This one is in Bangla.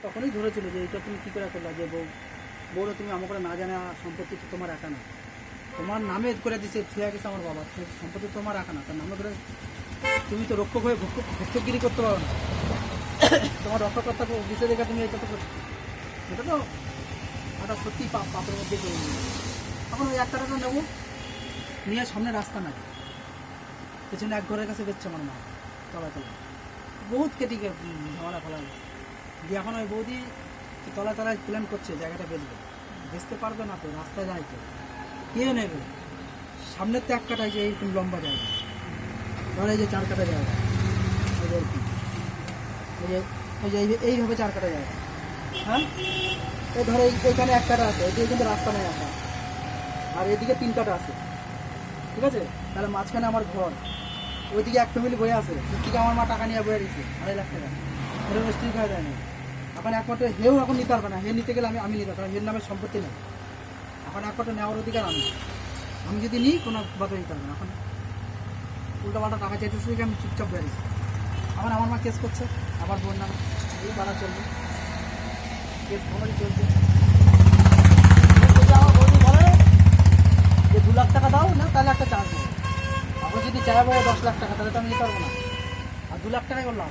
তখনই ধরেছিল যে এটা তুমি কী করে করলা, যে বউরা তুমি আমাকে না জানা সম্পত্তি তো তোমার একা না, তোমার নামে করে দিছে, ঠিক গেছে আমার বাবা, সম্পত্তি তোমার একা না, তার নামে করে তুমি তো রক্ষক হয়ে ভক্ষকগিরি করতে পারো না, তোমার রক্ষকর্তা বিষয় দেখে তুমি এটা তো এটা তো একটা সত্যি পাপের মধ্যে চলে গেল। এখন ওই 1 টাকা নেবো, নিয়ে সামনে রাস্তা নাই, পেছনে এক ঘরের কাছে বেচছে আমার মা, তলায় তলায় বহুত কেটিকে ঝামেলা ফেলা গেছে দিয়ে এখন ওই বৌদি তলায় তলায় প্ল্যান করছে জায়গাটা বেচবে, বেচতে পারবে না তো, রাস্তায় যায় তো কে নেবে, সামনের তো 1 কাটা যে এইরকম লম্বা জায়গা, ধর এই যে 4 কাটা জায়গা, এই যে এই যে এইভাবে 4 কাটা জায়গা, হ্যাঁ এই ধরো এইখানে 1 কাটা আছে, এদিকে কিন্তু রাস্তা নেই একটা, আর এদিকে 3 কাটা আছে, ঠিক আছে, তাহলে মাঝখানে আমার ঘর, ওইদিকে এক ফ্যামিলি বয়ে আছে, থেকে আমার মা টাকা নিয়ে বয়ে দিচ্ছে 2.5 লাখ টাকা, এরকম স্ত্রী খাওয়া যায় না। এখন একমাত্র হেও এখন নিতে পারবে না, হে নিতে গেলে আমি নিতে পারবো, হের নামে সম্পত্তি নেই, এখন একমাত্র নেওয়ার অধিকার আমি যদি নিই কোনো বাধা নিতে পারবো না। এখন উল্টো পাল্টা টাকা চাইতেছে, আমি চুপচাপ বেরিয়েছি। এখন আমার মা কেস করছে আবার বোন নামে, এই বাড়া চলবে, কেস ভালোই চলছে। যদি আমার বৌদি বলে যে 2 লাখ টাকা দাও না, তাহলে একটা চার্জ নেবে, এখন যদি চাইবো 10 লাখ টাকা, তাহলে তো আমি নিতে পারবো না, আর 2 লাখ টাকাই করলাম।